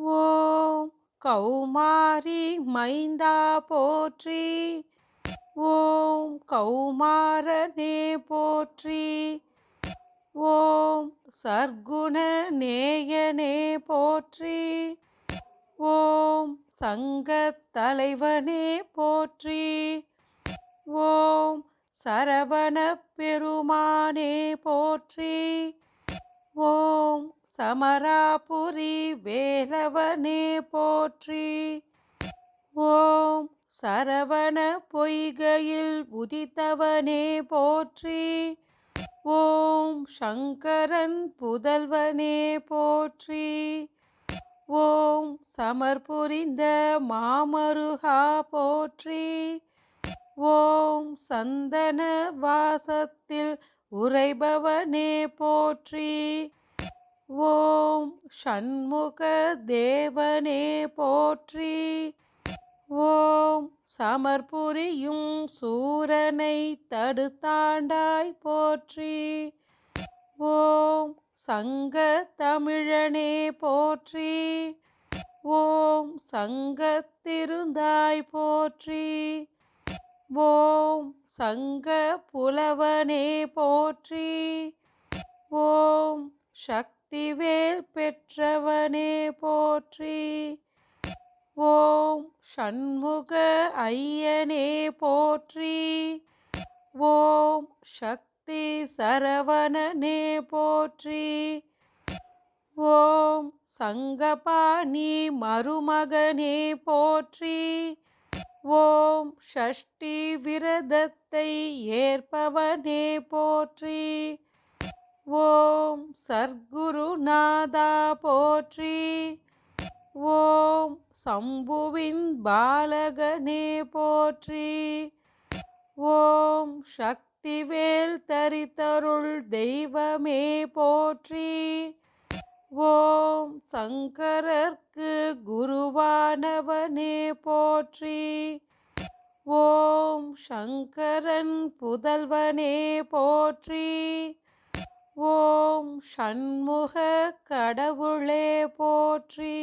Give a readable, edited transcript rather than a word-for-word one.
ஓம் கௌமாரி மைந்தா போற்றி. ஓம் கௌமாரனே போற்றி. ஓம் சர்க்குண நேயனே போற்றி. ஓம் சங்கத் தலைவனே போற்றி. ஓம் சரவணப் பெருமானே போற்றி. ஓம் சமராபுரி வேலவனே போற்றி. ஓம் சரவண பொய்கையில் உதித்தவனே போற்றி. ஓம் சங்கரன் புதல்வனே போற்றி. ஓம் சமர்புரிந்த மாமருகா போற்றி. ஓம் சந்தன வாசத்தில் உறைபவனே போற்றி. ஓம் ஷண்முக தேவனே போற்றி. ஓம் சமர்புரியும் சூரனை தடுத்தாண்டாய் போற்றி. ஓம் சங்க தமிழனே போற்றி. ஓம் சங்கத்திருந்தாய் போற்றி. ஓம் சங்க புலவனே போற்றி. ஓம் சக்திவேல் பெற்றவனே போற்றி. ஓம் ஷண்முக ஐயனே போற்றி. ஓம் சக்தி சரவணனே போற்றி. ஓம் சங்கபாணி மருமகனே போற்றி. ஓம் ஷஷ்டி விரதத்தை ஏற்பவனே போற்றி. ஓம் சர்க்குருநாதா போற்றி. ஓம் சம்புவின் பாலகனே போற்றி. ஓம் சக்திவேல் தரித்தருள் தெய்வமே போற்றி. ஓம் சங்கரர்க்கு குருவானவனே போற்றி. ஓம் சங்கரன் புதல்வனே போற்றி. ஓம் ஷண்முக கடவுளே போற்றி.